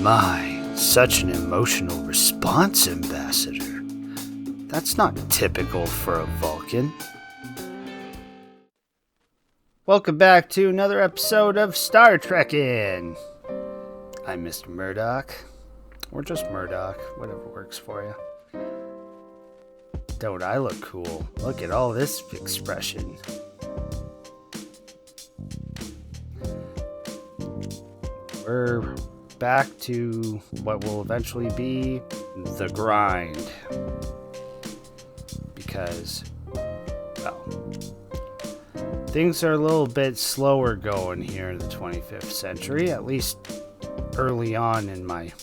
My, such an emotional response, Ambassador. That's not typical for a Vulcan. Welcome back to another episode of Star Trekkin. I'm Mr. Murdoch, or just Murdoch, whatever works for you. Don't I look cool? Look at all this expression. We're back to what will eventually be the grind. Because, well, things are a little bit slower going here in the 25th century, at least early on in my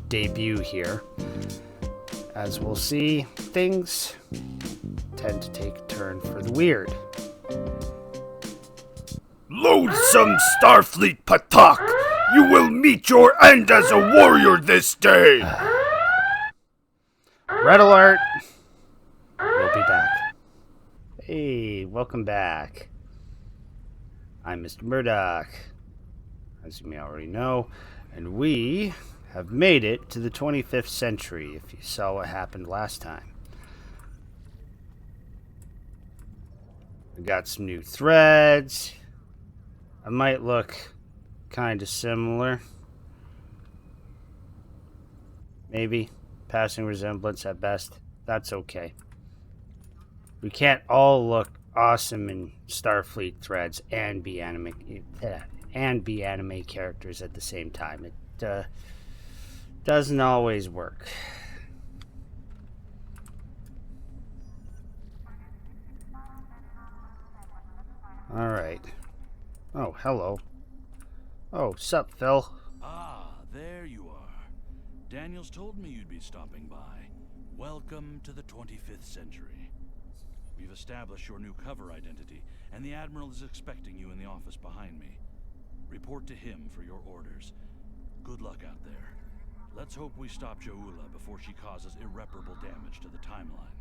debut here. As we'll see, things tend to take a turn for the weird. Loathsome Starfleet Patak! You will meet your end as a warrior this day! Red alert! We'll be back. Hey, welcome back. I'm Mr. Murdoch, as you may already know, and we have made it to the 25th century, if you saw what happened last time. We got some new threads. I might look kind of similar. Maybe. Passing resemblance at best. That's okay. We can't all look awesome in Starfleet threads and be anime characters at the same time. It doesn't always work. All right. Oh, hello. Oh, sup, Phil? Ah, there you are. Daniels told me you'd be stopping by. Welcome to the 25th century. We've established your new cover identity, and the Admiral is expecting you in the office behind me. Report to him for your orders. Good luck out there. Let's hope we stop Joula before she causes irreparable damage to the timeline.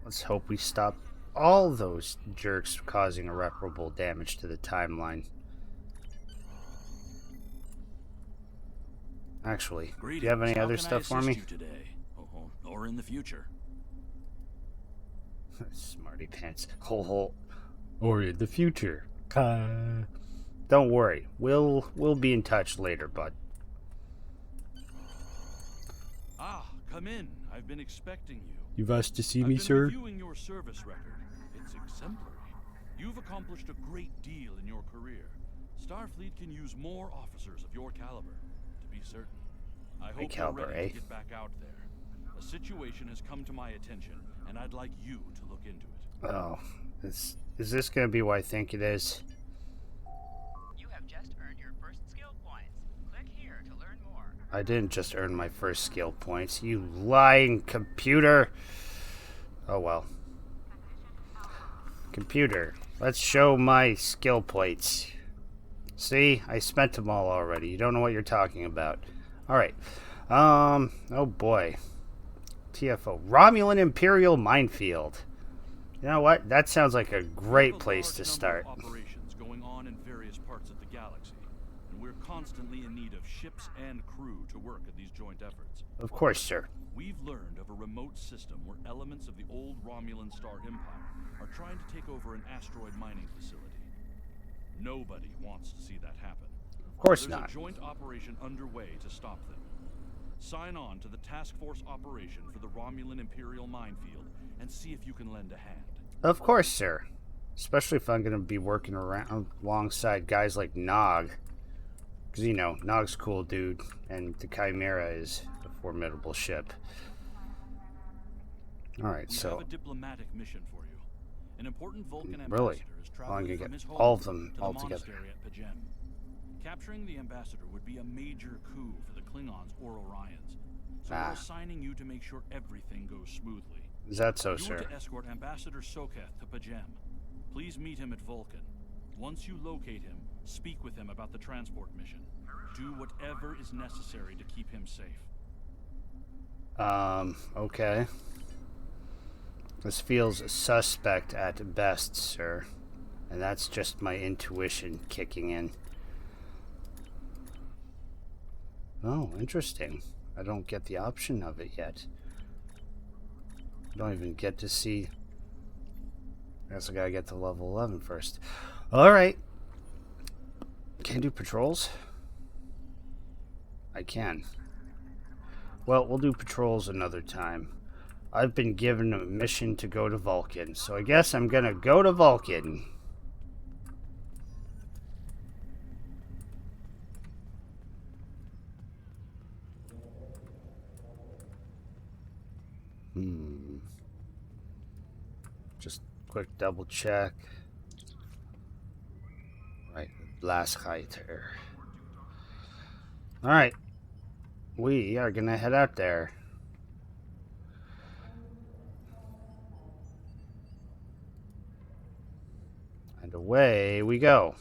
Let's hope we stop all those jerks causing irreparable damage to the timeline. Actually, Greetings. Do you have any other stuff for me? You today? Or in the future? Smarty pants. Ho. Or in the future. Don't worry. We'll be in touch later, bud. Ah, come in. I've been expecting you. You've asked to see I've me, been sir? reviewing your service record. It's exemplary. You've accomplished a great deal in your career. Starfleet can use more officers of your caliber, to be certain. I hope you're ready to get back out there. A situation has come to my attention, and I'd like you to look into it. Oh, is this going to be what I think it is? You have just earned your first skill points. Click here to learn more. I didn't just earn my first skill points, you lying computer. Oh well. Computer, let's show my skill points. See, I spent them all already. You don't know what you're talking about. Alright. Oh boy. TFO. Romulan Imperial Minefield. You know what? That sounds like a great place to start. Operations going on in various parts of the galaxy, and we're constantly in need of ships and crew to work at these joint efforts. Of course, sir. We've learned of a remote system where elements of the old Romulan Star Empire are trying to take over an asteroid mining facility. Nobody wants to see that happen. Of course There's not. a joint operation underway to stop them. Sign on to the task force operation for the Romulan Imperial Minefield and see if you can lend a hand. Of course, sir. Especially if I'm going to be working around alongside guys like Nog. Because, you know, Nog's a cool dude, and the Chimera is a formidable ship. Alright, so... We have a diplomatic mission for you. An important Vulcan Ambassador really? is Well, I'm traveling going to from get his home all of them to the all together. monastery at Pajem. Capturing the Ambassador would be a major coup for the Klingons or Orions. So we're assigning you to make sure everything goes smoothly. Is that so, You sir? are to escort Ambassador Soketh to Pajem. Please meet him at Vulcan. Once you locate him, speak with him about the transport mission. Do whatever is necessary to keep him safe. Okay. This feels suspect at best, sir. And that's just my intuition kicking in. Oh, interesting. I don't get the option of it yet. I don't even get to see. I guess I gotta get to level 11 first. Alright. Can I do patrols? I can. Well, we'll do patrols another time. I've been given a mission to go to Vulcan, so I guess I'm gonna go to Vulcan. Just quick double check. Right, Blastreiter. Alright. We are gonna head out there. And away we go.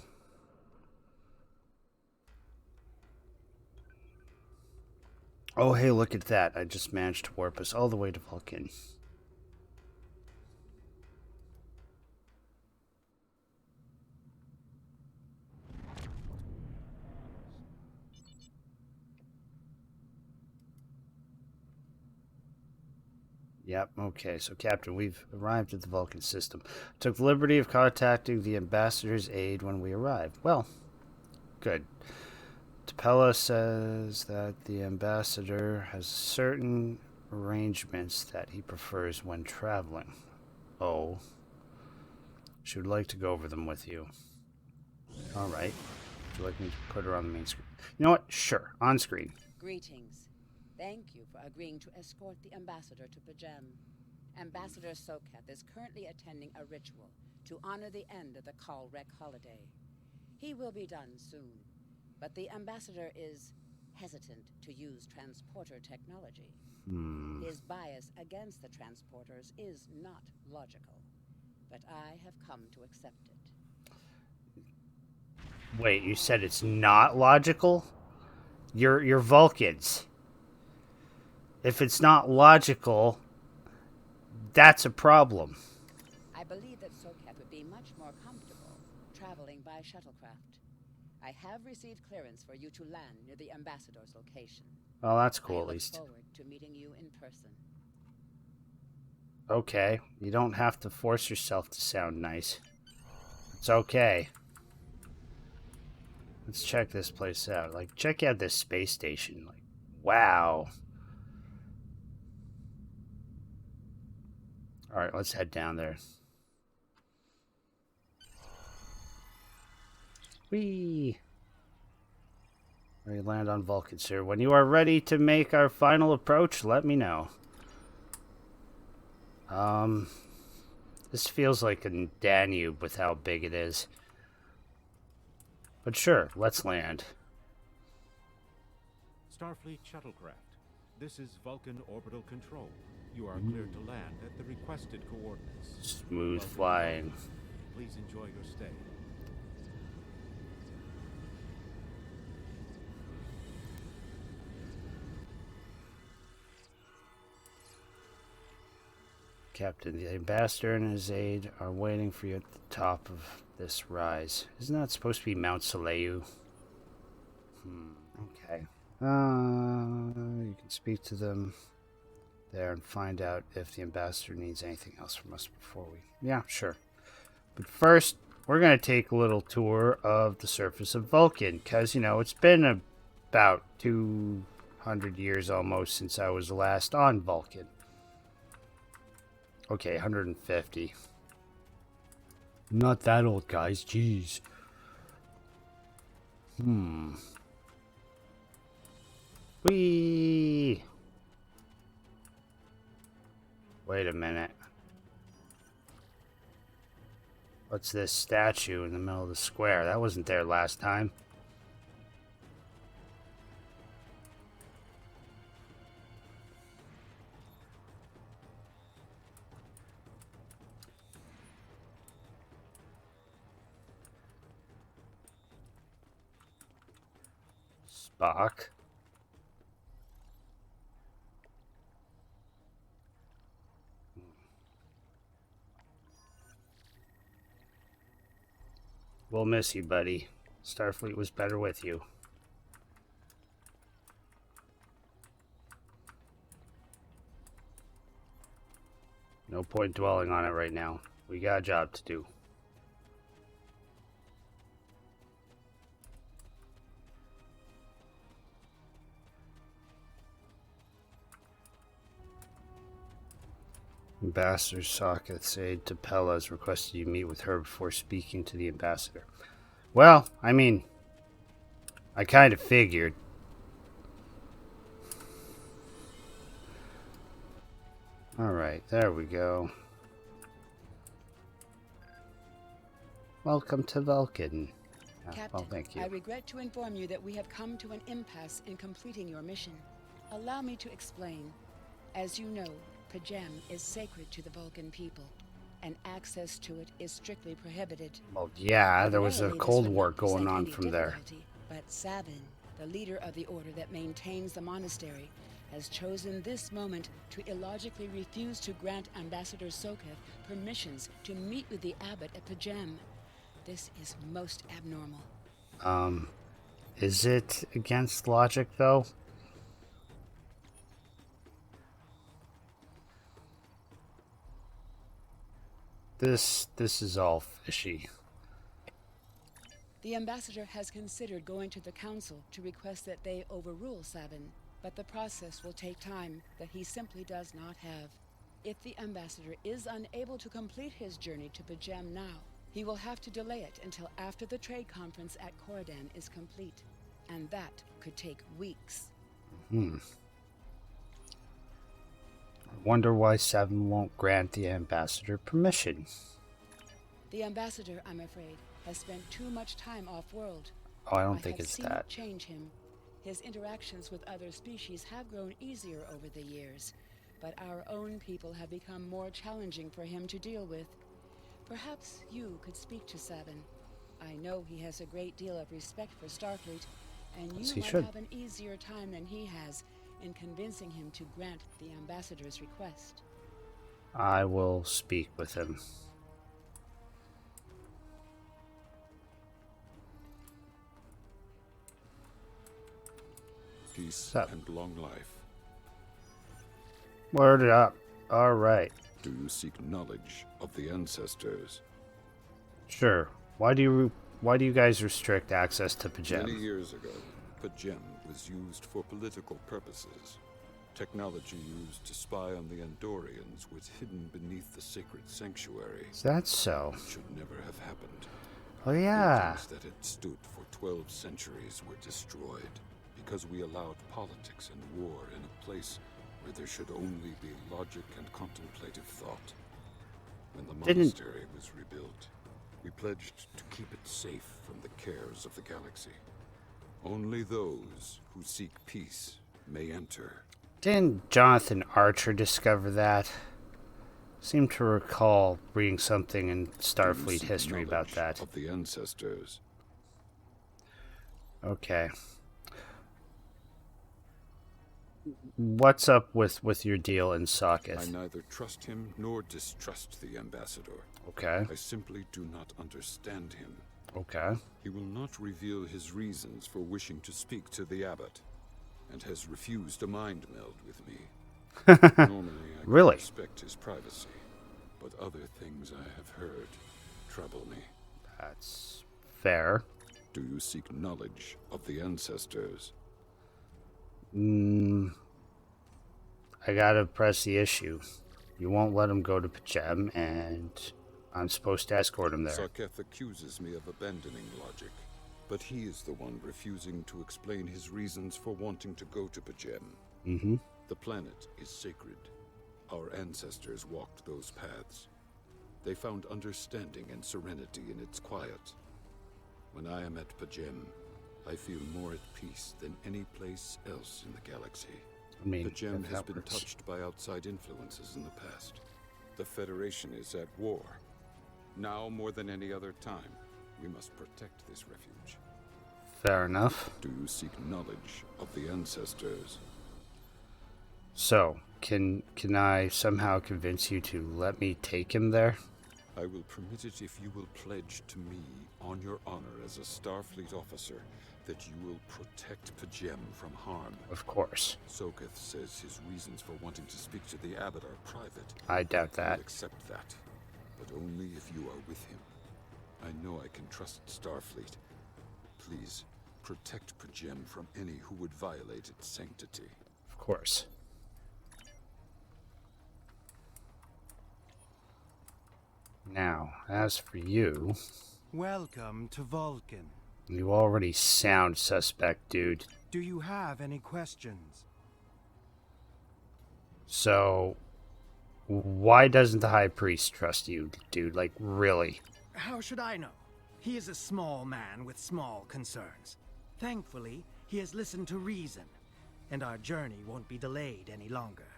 Oh, hey, look at that. I just managed to warp us all the way to Vulcan. Yep, okay. So, Captain, we've arrived at the Vulcan system. Took the liberty of contacting the Ambassador's aide when we arrived. Well, good. Tapella says that the Ambassador has certain arrangements that he prefers when traveling. Oh. She would like to go over them with you. Alright. Would you like me to put her on the main screen? You know what? Sure. On screen. Greetings. Thank you for agreeing to escort the Ambassador to Pajem. Ambassador Sokath is currently attending a ritual to honor the end of the Kalrek holiday. He will be done soon, but the Ambassador is hesitant to use transporter technology. His bias against the transporters is not logical, but I have come to accept it. Wait, you said it's not logical? You're Vulcans. If it's not logical, that's a problem. I believe that Sokath would be much more comfortable traveling by shuttlecraft. I have received clearance for you to land near the Ambassador's location. Well, that's cool, I at look least. forward to meeting you in person. Okay, you don't have to force yourself to sound nice. It's okay. Let's check this place out. Like, check out this space station. Like, wow. Alright, let's head down there. Whee! We land on Vulcan, sir. When you are ready to make our final approach, let me know. This feels like a Danube with how big it is. But sure, let's land. Starfleet shuttlecraft. This is Vulcan orbital control. You are cleared to land at the requested coordinates. Smooth Welcome to flying. Vulcan. Please enjoy your stay. Captain, the Ambassador and his aide are waiting for you at the top of this rise. Isn't that supposed to be Mount Saleu? Okay. You can speak to them there and find out if the Ambassador needs anything else from us before we... Yeah, sure. But first, we're going to take a little tour of the surface of Vulcan, because, you know, it's been about 200 years almost since I was last on Vulcan. Okay, 150. Not that old, guys. Jeez. Whee! Wait a minute. What's this statue in the middle of the square? That wasn't there last time. Spock. We'll miss you, buddy. Starfleet was better with you. No point dwelling on it right now. We got a job to do. Ambassador Socketh's aide Tapella has requested you meet with her before speaking to the ambassador. Well, I mean, I kind of figured. Alright, there we go. Welcome to Vulcan. Captain, well, thank you. I regret to inform you that we have come to an impasse in completing your mission. Allow me to explain. As you know, Pajem is sacred to the Vulcan people, and access to it is strictly prohibited. Well, yeah, there was a Ordinarily, this Cold would War not going present on any from there. difficulty, But Savin, the leader of the order that maintains the monastery, has chosen this moment to illogically refuse to grant Ambassador Soketh permissions to meet with the abbot at Pajem. This is most abnormal. Is it against logic, though? This is all fishy. The ambassador has considered going to the council to request that they overrule Savin, but the process will take time that he simply does not have. If the ambassador is unable to complete his journey to Pajem now, he will have to delay it until after the trade conference at Corridan is complete, and that could take weeks. I wonder why Savin won't grant the ambassador permission. The ambassador, I'm afraid, has spent too much time off-world. Oh, I don't think it's seen that. It change him. His interactions with other species have grown easier over the years, but our own people have become more challenging for him to deal with. Perhaps you could speak to Savin. I know he has a great deal of respect for Starfleet, and you might have an easier time than he has in convincing him to grant the ambassador's request. I will speak with him. Peace and long life. Word up. All right. Do you seek knowledge of the ancestors? Sure. Why do you guys restrict access to Pajem? Many years ago, Pajem was used for political purposes. Technology used to spy on the Andorians was hidden beneath the sacred sanctuary. Is that so? It should never have happened. Oh yeah. Buildings that had stood for 12 centuries were destroyed because we allowed politics and war in a place where there should only be logic and contemplative thought. When the monastery was rebuilt, we pledged to keep it safe from the cares of the galaxy. Only those who seek peace may enter. Didn't Jonathan Archer discover that? Seem to recall reading something in Starfleet history about that. Of the ancestors. Okay. What's up with your deal in Socketh? I neither trust him nor distrust the ambassador. Okay. I simply do not understand him. Okay. He will not reveal his reasons for wishing to speak to the abbot, and has refused a mind meld with me. Normally, I really? Respect his privacy, but other things I have heard trouble me. That's fair. Do you seek knowledge of the ancestors? I gotta press the issue. You won't let him go to Pajem, and I'm supposed to escort him there. Socketh accuses me of abandoning logic, but he is the one refusing to explain his reasons for wanting to go to Pajem. The planet is sacred. Our ancestors walked those paths. They found understanding and serenity in its quiet. When I am at Pajem, I feel more at peace than any place else in the galaxy. I mean, Pajem has been touched by outside influences in the past. The Federation is at war. Now more than any other time, we must protect this refuge. Fair enough. Do you seek knowledge of the ancestors? So, can I somehow convince you to let me take him there? I will permit it if you will pledge to me, on your honor as a Starfleet officer, that you will protect Pajem from harm. Of course. Soketh says his reasons for wanting to speak to the Abbot are private. I doubt I'll that. accept that, but only if you are with him. I know I can trust Starfleet. Please, protect Pajem from any who would violate its sanctity. Of course. Now, as for you... Welcome to Vulcan. You already sound suspect, dude. Do you have any questions? So, why doesn't the High Priest trust you, dude? Like, really? How should I know? He is a small man with small concerns. Thankfully, he has listened to reason, and our journey won't be delayed any longer.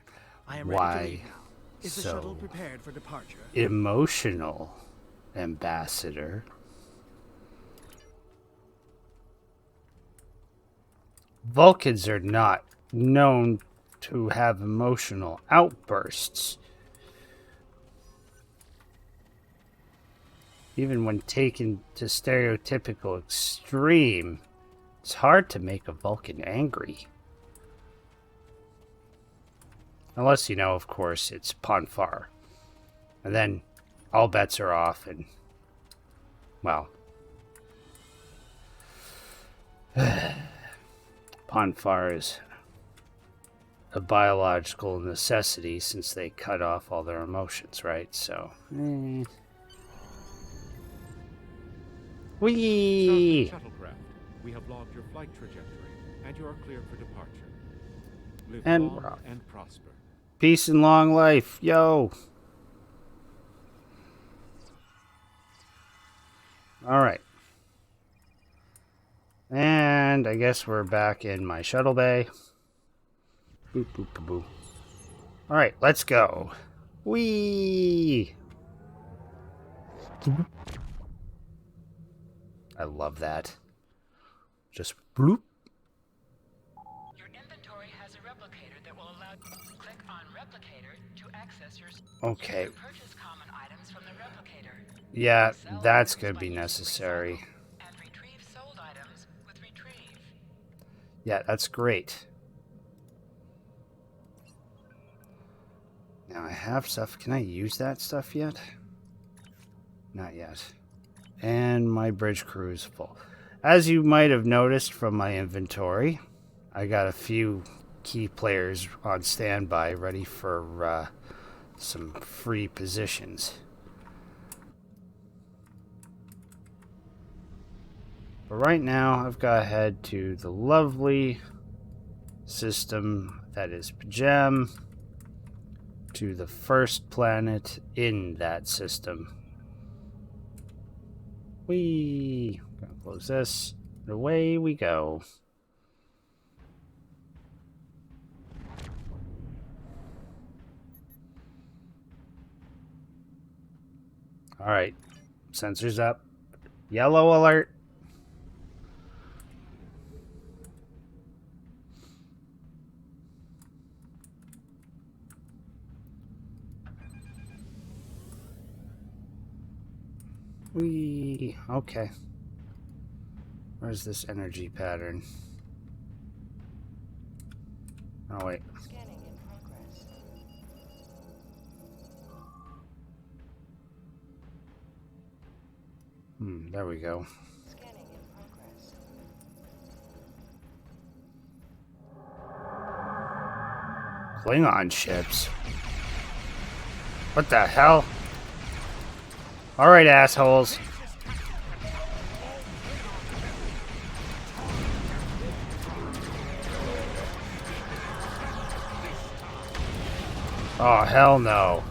I am ready to leave now. Is the shuttle prepared for departure? Emotional ambassador. Vulcans are not known to have emotional outbursts. Even when taken to stereotypical extreme, it's hard to make a Vulcan angry. Unless, you know, of course, it's Ponfar. And then all bets are off and, well, Ponfar is a biological necessity since they cut off all their emotions, right? So, Whee! Shuttlecraft, we have logged your flight trajectory, and you are cleared for departure. Live And long and prosper. Peace and long life, yo! Alright. And I guess we're back in my shuttle bay. Boop, boop, boop, boop. Alright, let's go. Whee! I love that. Just bloop. Your inventory has a replicator that will allow you to click on replicator to access your... Okay. You can purchase common items from the replicator. Yeah, Sell that's items gonna by be using necessary. recycle, and retrieve sold items with retrieve. Yeah, that's great. Now I have stuff. Can I use that stuff yet? Not yet. And my bridge crew is full. As you might have noticed from my inventory, I got a few key players on standby ready for some free positions. But right now, I've got to head to the lovely system that is Pajem, to the first planet in that system. Gonna close this, and away we go. Alright, sensors up. Yellow alert. Okay. Where's this energy pattern? Oh, wait. Scanning in progress. There we go. Scanning in progress. Klingon ships? What the hell? Alright, assholes. Oh, hell no.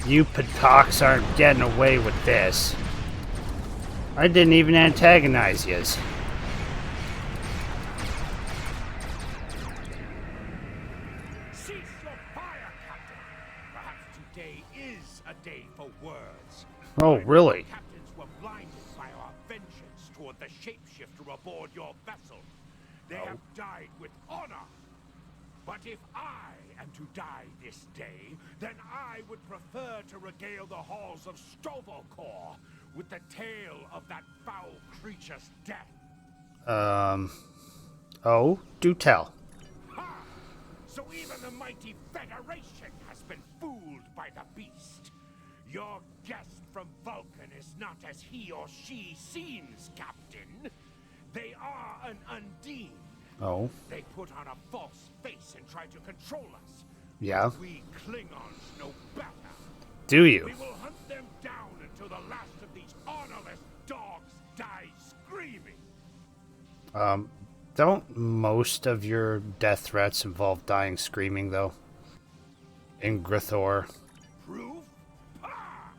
You Pataks aren't getting away with this. I didn't even antagonize yous. Cease your fire, Captain. Perhaps today is a day for words. Oh, really? Captains were blinded by our vengeance toward the shapeshifter aboard your vessel. They have died with honor. But if I am to die this day, then I would prefer to regale the halls of Stovokor with the tale of that foul creature's death. Oh, do tell. Ha! So even the mighty Federation has been fooled by the beast. Your guest from Vulcan is not as he or she seems, Captain. They are an Undine. Oh. They put on a false face and try to control us. Yeah. We Klingons know better. Do you? We will hunt them down until the last of these honorless dogs die screaming. Don't most of your death threats involve dying screaming, though? In Grithor. Proof? Ah!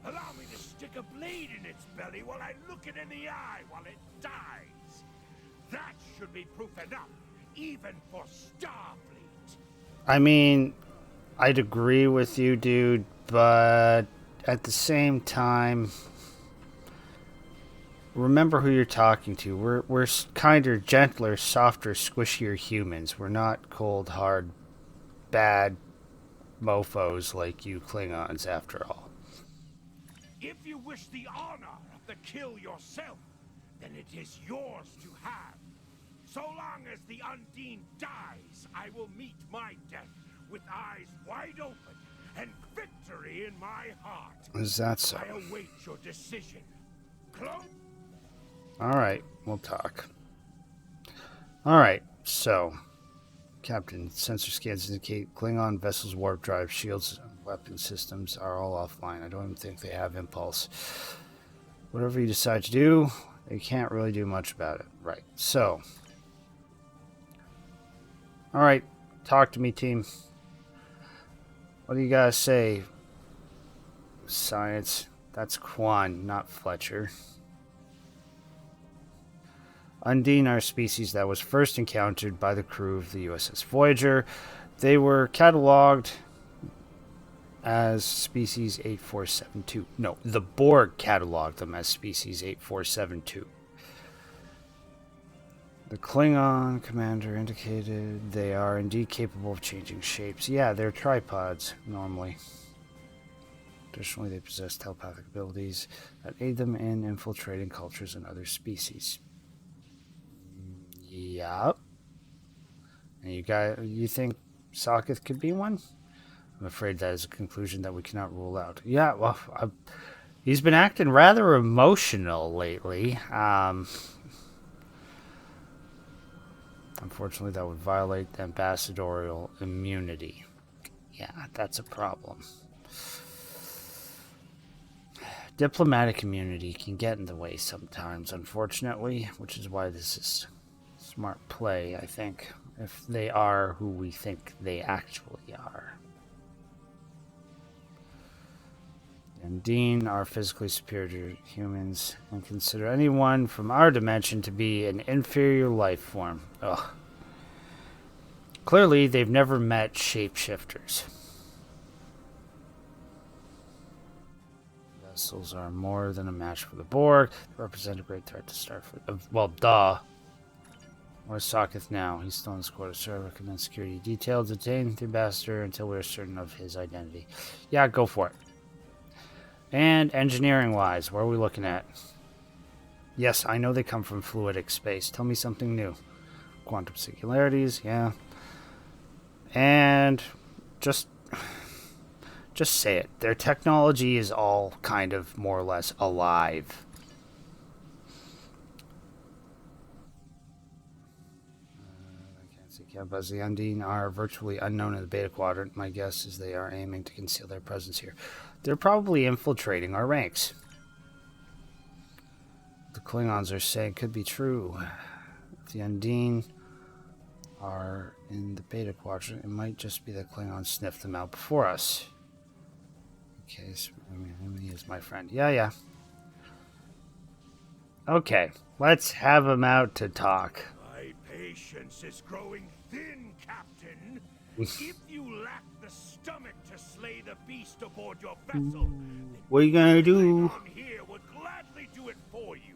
Allow me to stick a blade in its belly while I look it in the eye while it dies. That should be proof enough, even for Starfleet. I mean, I'd agree with you, dude, but at the same time, remember who you're talking to. We're kinder, gentler, softer, squishier humans. We're not cold, hard, bad mofos like you Klingons, after all. If you wish the honor of the kill yourself, then it is yours to have. So long as the Undine dies, I will meet my death with eyes wide open and victory in my heart. Is that so? I await your decision. Close. Alright, we'll talk. Alright, so, Captain, sensor scans indicate Klingon vessels' warp drive, shields, and weapon systems are all offline. I don't even think they have impulse. Whatever you decide to do, they can't really do much about it. Right, so. Alright, talk to me, team. What do you guys say? Science. That's Quan, not Fletcher. Undine are a species that was first encountered by the crew of the USS Voyager. They were cataloged as species 8472. No, the Borg cataloged them as species 8472. The Klingon commander indicated they are indeed capable of changing shapes. Yeah, they're tripods, normally. Additionally, they possess telepathic abilities that aid them in infiltrating cultures and other species. Yup. And you think Socketh could be one? I'm afraid that is a conclusion that we cannot rule out. Yeah, well, he's been acting rather emotional lately. Unfortunately, that would violate the ambassadorial immunity. Yeah, that's a problem. Diplomatic immunity can get in the way sometimes, unfortunately, which is why this is smart play, I think, if they are who we think they actually are. Undine are physically superior to humans and consider anyone from our dimension to be an inferior life form. Ugh. Clearly, they've never met shapeshifters. Vessels are more than a match for the Borg. They represent a great threat to Starfleet. Well, duh. Where's Socketh now? He's still in the squad of server. Commence security details. Detain the ambassador until we're certain of his identity. Yeah, go for it. And engineering-wise, where are we looking at? Yes, I know they come from fluidic space. Tell me something new. Quantum singularities, yeah. And just say it. Their technology is all kind of more or less alive. I can't see Campus. The Undine are virtually unknown in the Beta Quadrant. My guess is they are aiming to conceal their presence here. They're probably infiltrating our ranks. The Klingons are saying could be true. If the Undine are in the Beta Quadrant, it might just be that Klingons sniffed them out before us. Okay, so, he is my friend. Yeah. Okay, let's have him out to talk. My patience is growing thin, Captain. If you lack the stomach to slay the beast aboard your vessel, what are you gonna do? Klingon here would gladly do it for you.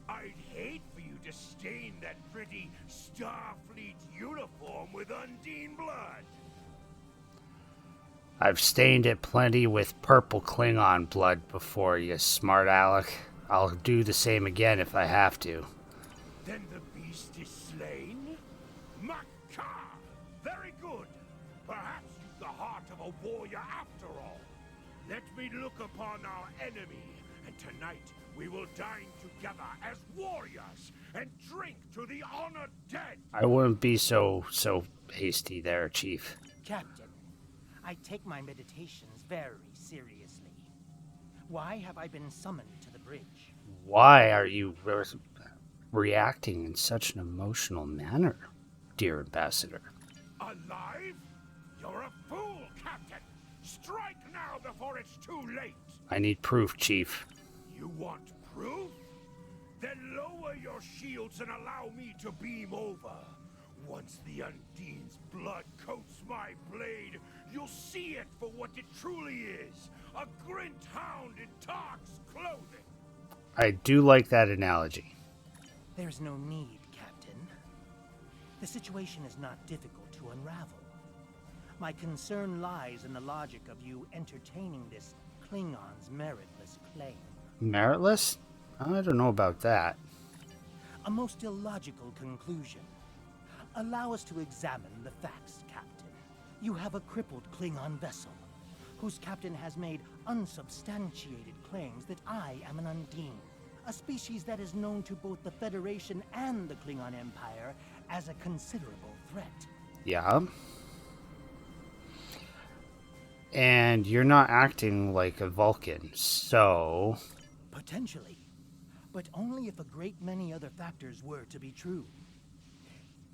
I'd hate for you to stain that pretty Starfleet uniform with Undine blood? I've stained it plenty with purple Klingon blood before, you smart aleck. I'll do the same again if I have to. Then the beast is slain? Makar! Very good. Perhaps you've the heart of a warrior after all. Let me look upon our enemy, and tonight we will dine together as warriors and drink to the honored dead. I wouldn't be so hasty there, Chief. Captain, I take my meditations very seriously. Why have I been summoned to the bridge? Why are you reacting in such an emotional manner, dear Ambassador? Alive? You're a fool, Captain! Strike now before it's too late! I need proof, Chief. You want proof? Then lower your shields and allow me to beam over. Once the Undine's blood coats my blade, you'll see it for what it truly is. A grint hound in Tark's clothing. I do like that analogy. There's no need, Captain. The situation is not difficult to unravel. My concern lies in the logic of you entertaining this Klingon's meritless claim. Meritless? I don't know about that. A most illogical conclusion. Allow us to examine the facts, Captain. You have a crippled Klingon vessel, whose captain has made unsubstantiated claims that I am an Undine, a species that is known to both the Federation and the Klingon Empire as a considerable threat. Yeah. And you're not acting like a Vulcan, so... Potentially. But only if a great many other factors were to be true.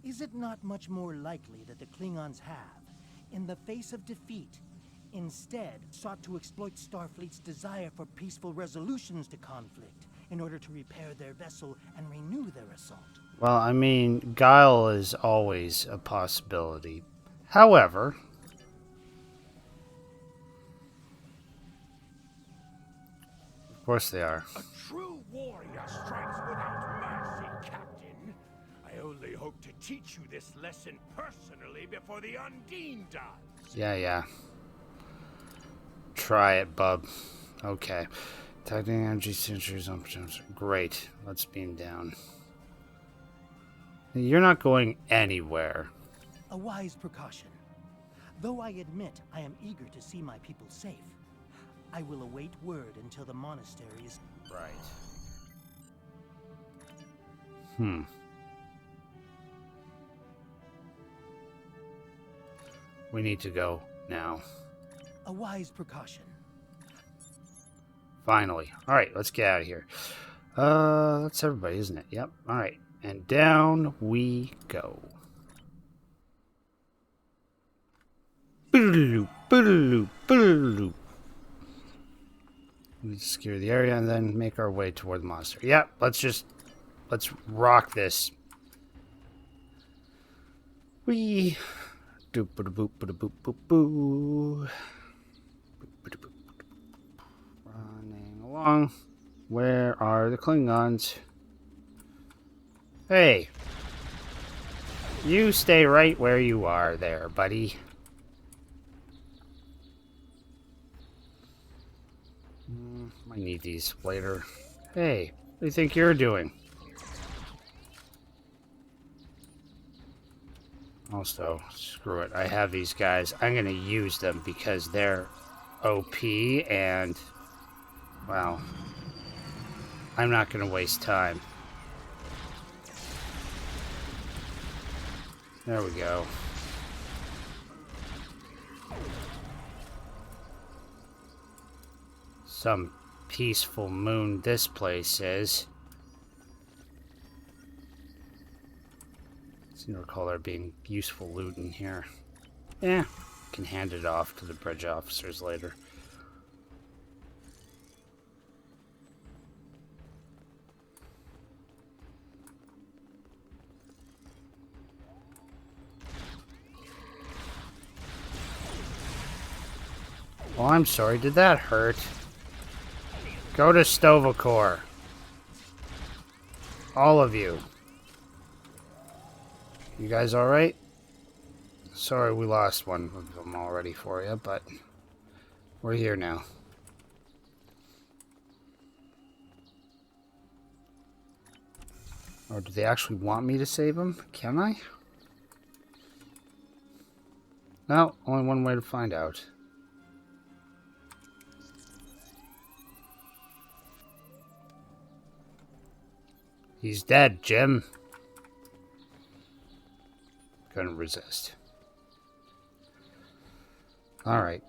Is it not much more likely that the Klingons have, in the face of defeat, instead sought to exploit Starfleet's desire for peaceful resolutions to conflict in order to repair their vessel and renew their assault? Well, I mean, guile is always a possibility. However... Of course they are. A true warrior strikes without mercy, Captain. I only hope to teach you this lesson personally before the Undine does. Yeah. Try it, bub. Okay. Tightening energy signatures on potential. Great. Let's beam down. You're not going anywhere. A wise precaution. Though I admit I am eager to see my people safe, I will await word until the monastery is... Right. We need to go now. A wise precaution. Finally. Alright, let's get out of here. That's everybody, isn't it? Yep. Alright. And down we go. Boodaloo, boodaloo, boodaloo. We secure the area and then make our way toward the monastery. Yep, let's rock this. Wee. Doop boop boop boop boop boop. Running along. Where are the Klingons? Hey. You stay right where you are there, buddy. I need these later. Hey, what do you think you're doing? Also, screw it. I have these guys. I'm going to use them because they're OP and, well, I'm not going to waste time. There we go. Some peaceful moon this place is. I seem to recall there being useful loot in here. Yeah, can hand it off to the bridge officers later. Oh, I'm sorry. Did that hurt? Go to Stovacor. All of you. You guys alright? Sorry we lost one of them already for you, but we're here now. Or do they actually want me to save them? Can I? No, only one way to find out. He's dead, Jim. Couldn't resist. Alright,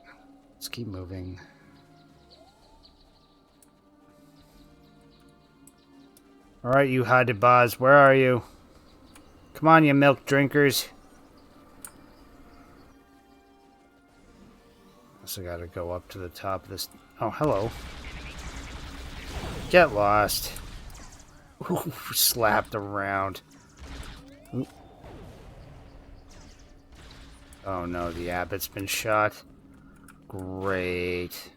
let's keep moving. Alright, you Hadibaz, where are you? Come on, you milk drinkers. So I gotta go up to the top of this. Oh, hello. Get lost. Ooh, slapped around. Ooh. Oh no, the abbot's been shot. Great.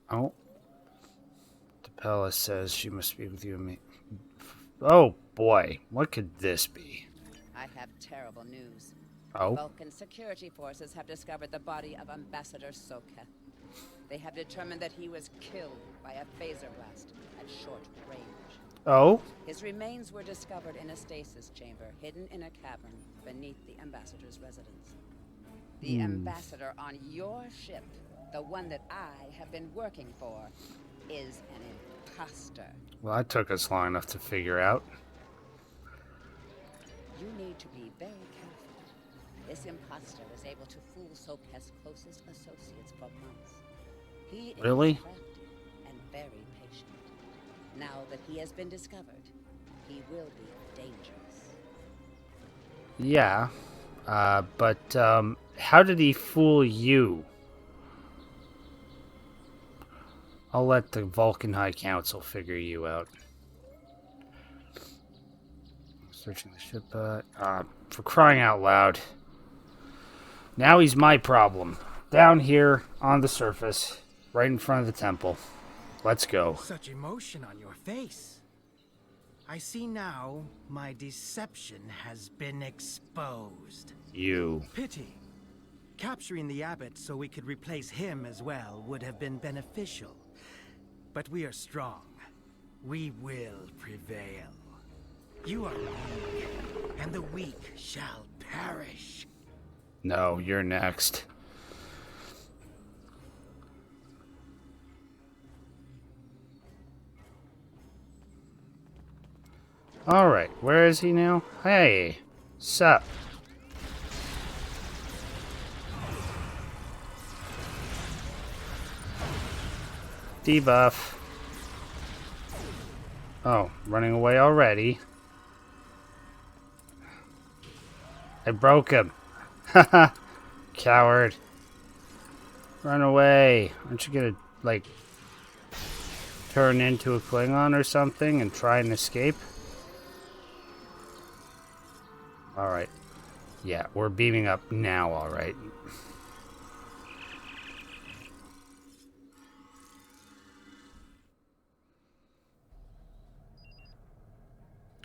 Oh. Depella says she must be with you and me. Oh boy, what could this be? I have terrible news. Oh? Vulcan security forces have discovered the body of Ambassador Soka. They have determined that he was killed by a phaser blast at short range. Oh? His remains were discovered in a stasis chamber hidden in a cavern beneath the Ambassador's residence. The Ambassador on your ship, the one that I have been working for, is an imposter. Well, that took us long enough to figure out. You need to be very careful. This imposter was able to fool Soka's closest associates for months. He Really? is crafty and very patient. Now that he has been discovered, he will be dangerous. Yeah. But how did he fool you? I'll let the Vulcan High Council figure you out. Searching the ship, for crying out loud. Now he's my problem. Down here, on the surface, right in front of the temple. Let's go. Such emotion on your face. I see now my deception has been exposed. You. Pity. Capturing the abbot so we could replace him as well would have been beneficial. But we are strong. We will prevail. You are weak, and the weak shall perish. No, you're next. Alright, where is he now? Hey, sup? Debuff. Oh, running away already. I broke him. Haha. Coward. Run away. Aren't you gonna, like, turn into a Klingon or something and try and escape? Alright. Yeah, we're beaming up now, alright.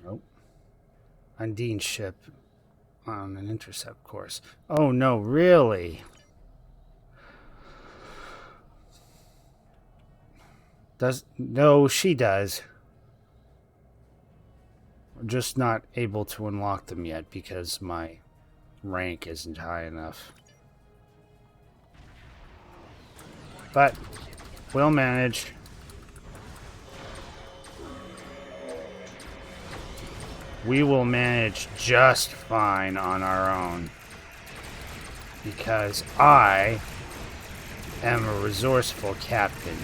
Oh. Undine's ship on an intercept course. Oh no, really? No, she does. We're just not able to unlock them yet because my rank isn't high enough. But we'll manage. We will manage just fine on our own. Because I am a resourceful captain.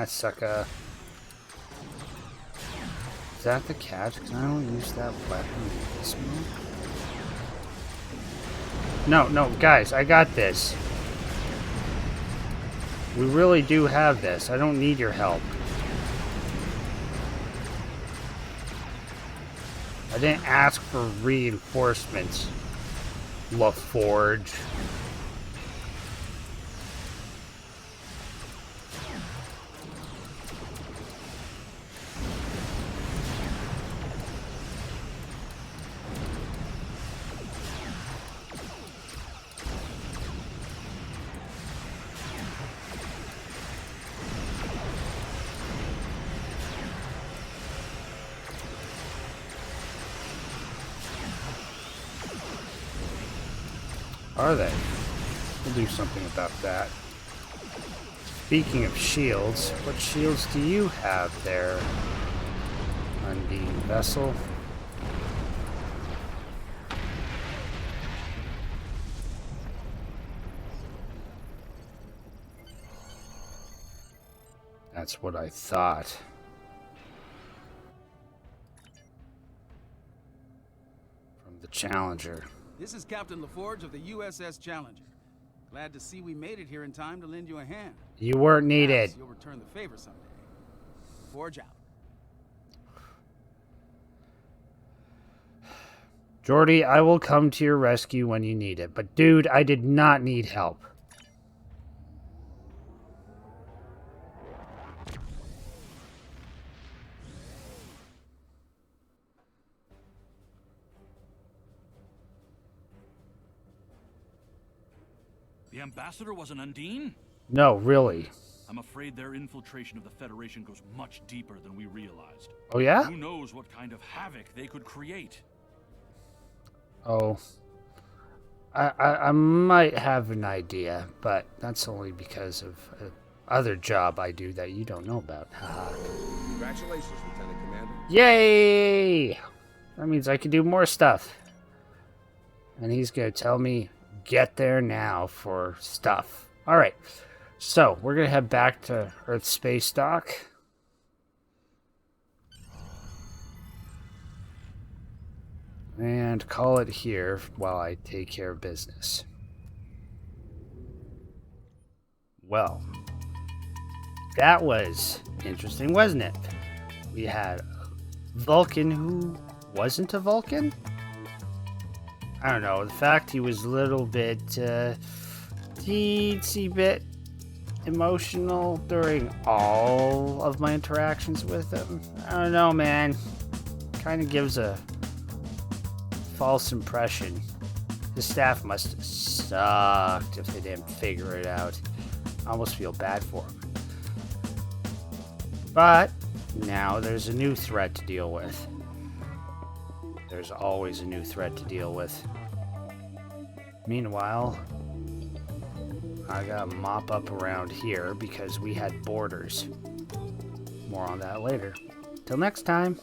Sucker. Is that the catch? Can I don't use that weapon with this man? No, no, guys, I got this. We really do have this. I don't need your help. I didn't ask for reinforcements, LaForge. Are they? We'll do something about that. Speaking of shields, what shields do you have there, Undine Vessel? That's what I thought. From the Challenger. This is Captain LaForge of the USS Challenger. Glad to see we made it here in time to lend you a hand. You weren't needed. Perhaps you'll return the favor someday. Forge out. Jordy, I will come to your rescue when you need it. But dude, I did not need help. The Ambassador was an Undine? No, really. I'm afraid their infiltration of the Federation goes much deeper than we realized. Oh, yeah? Who knows what kind of havoc they could create? Oh. I might have an idea, but that's only because of other job I do that you don't know about. Haha. Congratulations, Lieutenant Commander. Yay! That means I can do more stuff. And he's going to tell me, get there now for stuff. Alright, so we're going to head back to Earth Space Dock. And call it here while I take care of business. Well, that was interesting, wasn't it? We had a Vulcan who wasn't a Vulcan? I don't know, the fact he was a little bit, teensy bit emotional during all of my interactions with him. I don't know, man. Kind of gives a false impression. The staff must have sucked if they didn't figure it out. I almost feel bad for him. But now there's a new threat to deal with. There's always a new threat to deal with. Meanwhile, I gotta mop up around here because we had borders. More on that later. Till next time.